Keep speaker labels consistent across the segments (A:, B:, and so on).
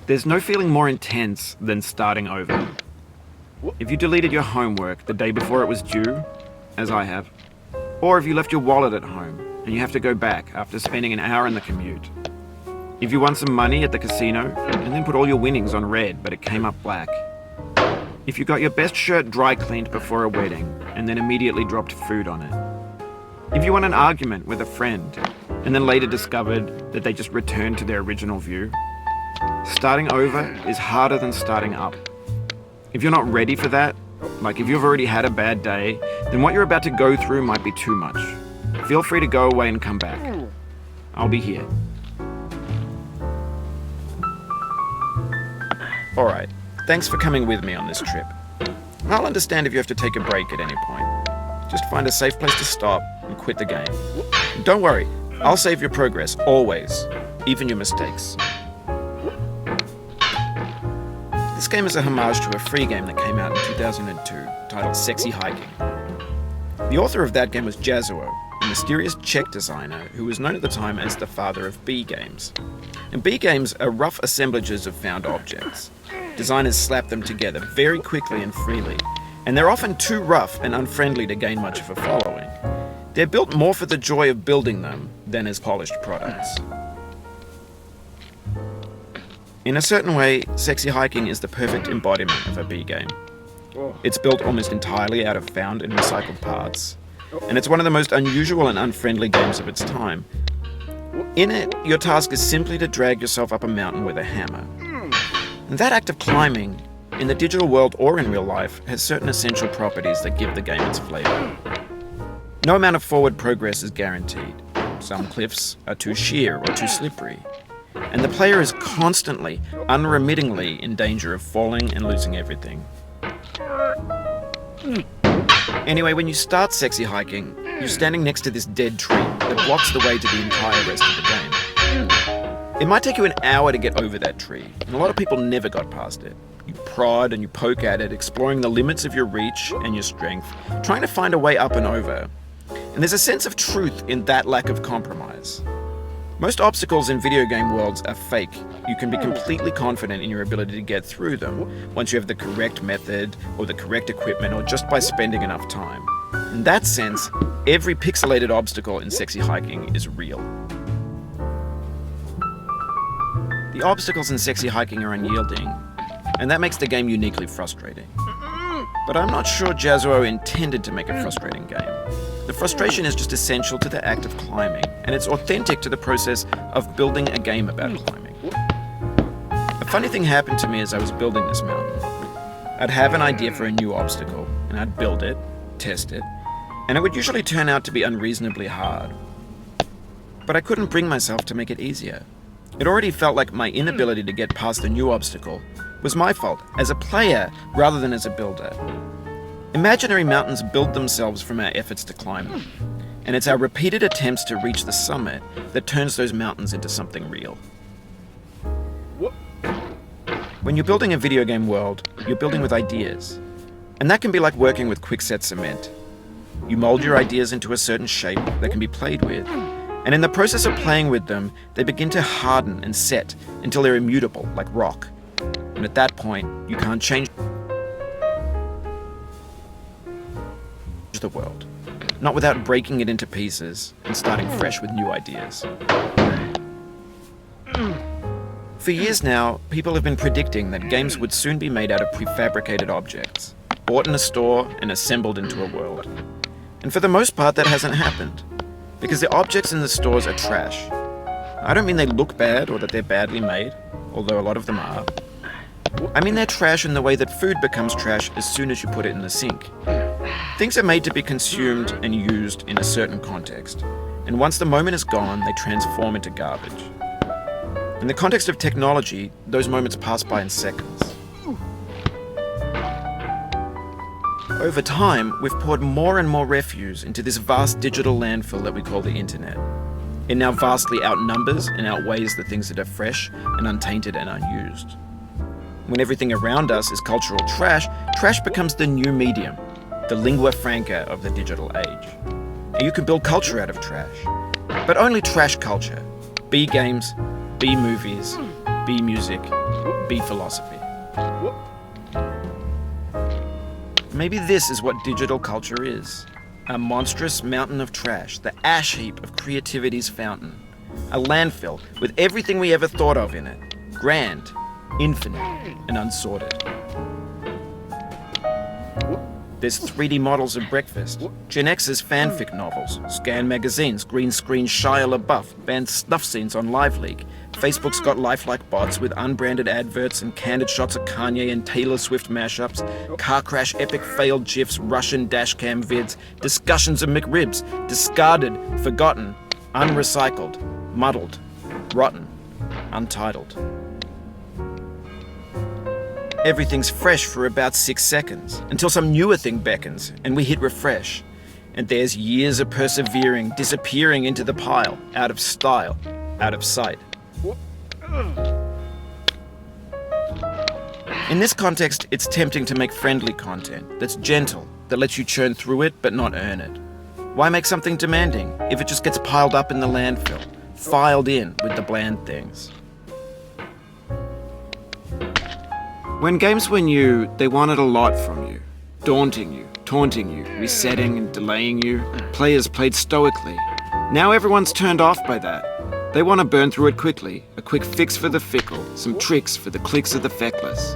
A: There's no feeling more intense than starting over. If you deleted your homework the day before it was due, as I have, or if you left your wallet at home and you have to go back after spending an hour in the commute. If you won some money at the casino and then put all your winnings on red but it came up black. If you got your best shirt dry cleaned before a wedding and then immediately dropped food on it. If you won an argument with a friend and then later discovered that they just returned to their original view. Starting over is harder than starting up. If you're not ready for that, like if you've already had a bad day, then what you're about to go through might be too much. Feel free to go away and come back. I'll be here. Alright, thanks for coming with me on this trip. I'll understand if you have to take a break at any point. Just find a safe place to stop and quit the game. Don't worry, I'll save your progress, always, even your mistakes. This game is a homage to a free game that came out in 2002, titled Sexy Hiking. The author of that game was Jazuo, a mysterious Czech designer who was known at the time as the father of B games. And B games are rough assemblages of found objects. Designers slap them together very quickly and freely, and they're often too rough and unfriendly to gain much of a following. They're built more for the joy of building them than as polished products. In a certain way, Sexy Hiking is the perfect embodiment of a B game. It's built almost entirely out of found and recycled parts, and it's one of the most unusual and unfriendly games of its time. In it, your task is simply to drag yourself up a mountain with a hammer. And that act of climbing, in the digital world or in real life, has certain essential properties that give the game its flavor. No amount of forward progress is guaranteed. Some cliffs are too sheer or too slippery. And the player is constantly, unremittingly in danger of falling and losing everything. Anyway, when you start Sexy Hiking, you're standing next to this dead tree that blocks the way to the entire rest of the game. It might take you an hour to get over that tree, and a lot of people never got past it. You prod and you poke at it, exploring the limits of your reach and your strength, trying to find a way up and over. And there's a sense of truth in that lack of compromise. Most obstacles in video game worlds are fake. You can be completely confident in your ability to get through them once you have the correct method or the correct equipment or just by spending enough time. In that sense, every pixelated obstacle in Sexy Hiking is real. The obstacles in Sexy Hiking are unyielding, and that makes the game uniquely frustrating. But I'm not sure Jazuo intended to make a frustrating game. The frustration is just essential to the act of climbing, and it's authentic to the process of building a game about climbing. A funny thing happened to me as I was building this mountain. I'd have an idea for a new obstacle, and I'd build it, test it, and it would usually turn out to be unreasonably hard. But I couldn't bring myself to make it easier. It already felt like my inability to get past the new obstacle was my fault as a player rather than as a builder. Imaginary mountains build themselves from our efforts to climb them, and it's our repeated attempts to reach the summit that turns those mountains into something real. When you're building a video game world, you're building with ideas, and that can be like working with quickset cement. You mold your ideas into a certain shape that can be played with, and in the process of playing with them, they begin to harden and set until they're immutable, like rock. And at that point, you can't change the world, not without breaking it into pieces and starting fresh with new ideas. For years now, people have been predicting that games would soon be made out of prefabricated objects, bought in a store and assembled into a world. And for the most part, that hasn't happened, because the objects in the stores are trash. I don't mean they look bad or that they're badly made, although a lot of them are. I mean they're trash in the way that food becomes trash as soon as you put it in the sink. Things are made to be consumed and used in a certain context, and once the moment is gone, they transform into garbage. In the context of technology, those moments pass by in seconds. Over time, we've poured more and more refuse into this vast digital landfill that we call the internet. It now vastly outnumbers and outweighs the things that are fresh and untainted and unused. When everything around us is cultural trash, trash becomes the new medium, the lingua franca of the digital age. And you can build culture out of trash, but only trash culture. B games, B movies, B music, B philosophy. Maybe this is what digital culture is. A monstrous mountain of trash, the ash heap of creativity's fountain. A landfill with everything we ever thought of in it. Grand, infinite, and unsorted. There's 3D models of breakfast, Gen X's fanfic novels, Scan magazines, green screen Shia LaBeouf, banned snuff scenes on LiveLeak. Facebook's got lifelike bots with unbranded adverts and candid shots of Kanye and Taylor Swift mashups, car crash epic failed GIFs, Russian dashcam vids, discussions of McRibs, discarded, forgotten, unrecycled, muddled, rotten, untitled. Everything's fresh for about 6 seconds, until some newer thing beckons, and we hit refresh. And there's years of persevering, disappearing into the pile, out of style, out of sight. In this context, it's tempting to make friendly content that's gentle, that lets you churn through it but not earn it. Why make something demanding if it just gets piled up in the landfill, filed in with the bland things? When games were new, they wanted a lot from you. Daunting you, taunting you, resetting and delaying you. Players played stoically. Now everyone's turned off by that. They want to burn through it quickly, a quick fix for the fickle, some tricks for the clicks of the feckless.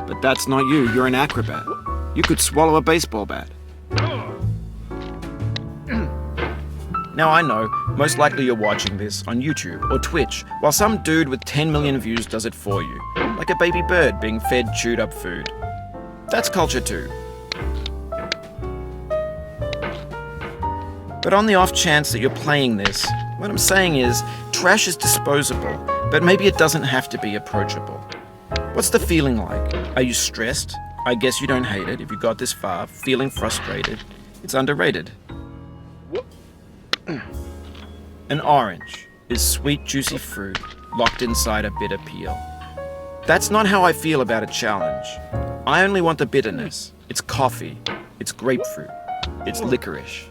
A: But that's not you, you're an acrobat. You could swallow a baseball bat. Now I know, most likely you're watching this on YouTube or Twitch, while some dude with 10 million views does it for you, like a baby bird being fed chewed up food. That's culture too. But on the off chance that you're playing this, what I'm saying is, trash is disposable, but maybe it doesn't have to be approachable. What's the feeling like? Are you stressed? I guess you don't hate it if you got this far, feeling frustrated. It's underrated. An orange is sweet, juicy fruit locked inside a bitter peel. That's not how I feel about a challenge. I only want the bitterness. It's coffee. It's grapefruit. It's licorice.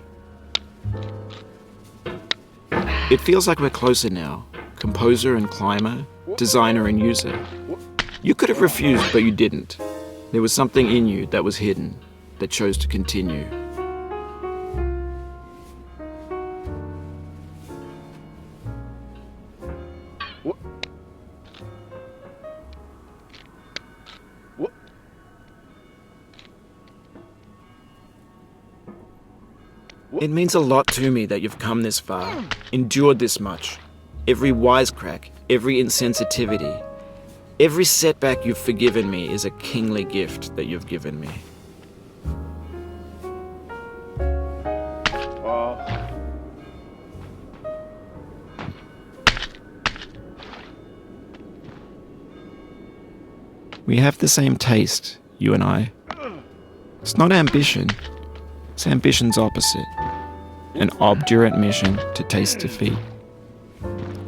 A: It feels like we're closer now. Composer and climber, designer and user. You could have refused, but you didn't. There was something in you that was hidden, that chose to continue. It means a lot to me that you've come this far, endured this much. Every wisecrack, every insensitivity, every setback you've forgiven me is a kingly gift that you've given me. We have the same taste, you and I. It's not ambition, it's ambition's opposite. An obdurate mission to taste defeat.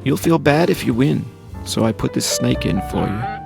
A: You'll feel bad if you win, so I put this snake in for you.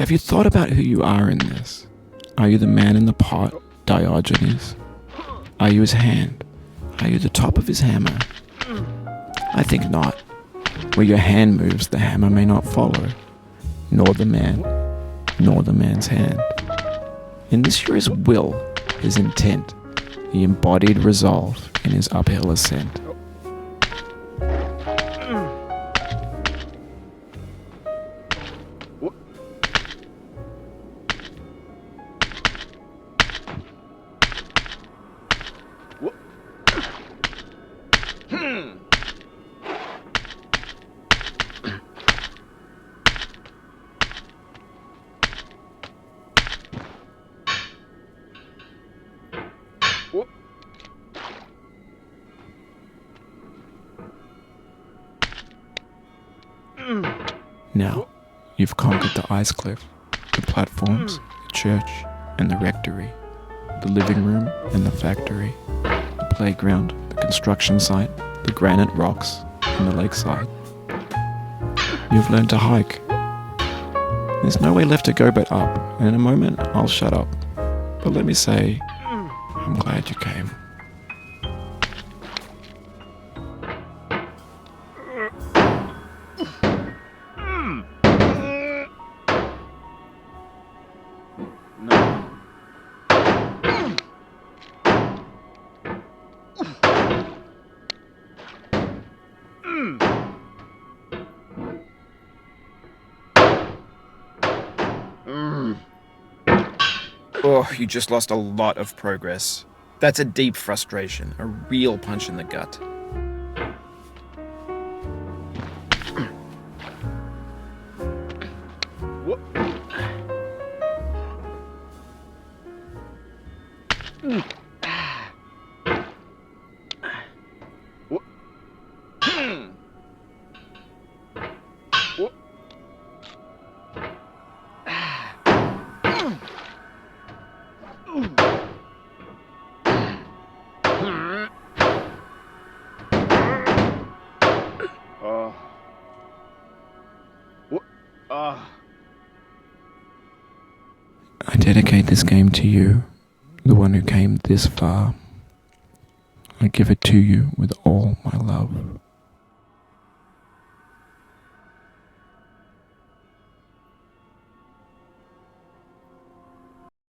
A: Have you thought about who you are in this? Are you the man in the pot, Diogenes? Are you his hand? Are you the top of his hammer? I think not. Where your hand moves, the hammer may not follow, nor the man, nor the man's hand. In this you're his will, his intent, the embodied resolve in his uphill ascent. Now, you've conquered the ice cliff, the platforms, the church, and the rectory, the living room and the factory, the playground, the construction site, the granite rocks, and the lakeside. You've learned to hike. There's no way left to go but up, and in a moment I'll shut up. But let me say, I'm glad you came. Oh, you just lost a lot of progress. That's a deep frustration, a real punch in the gut. I dedicate this game to you, the one who came this far. I give it to you with all my love.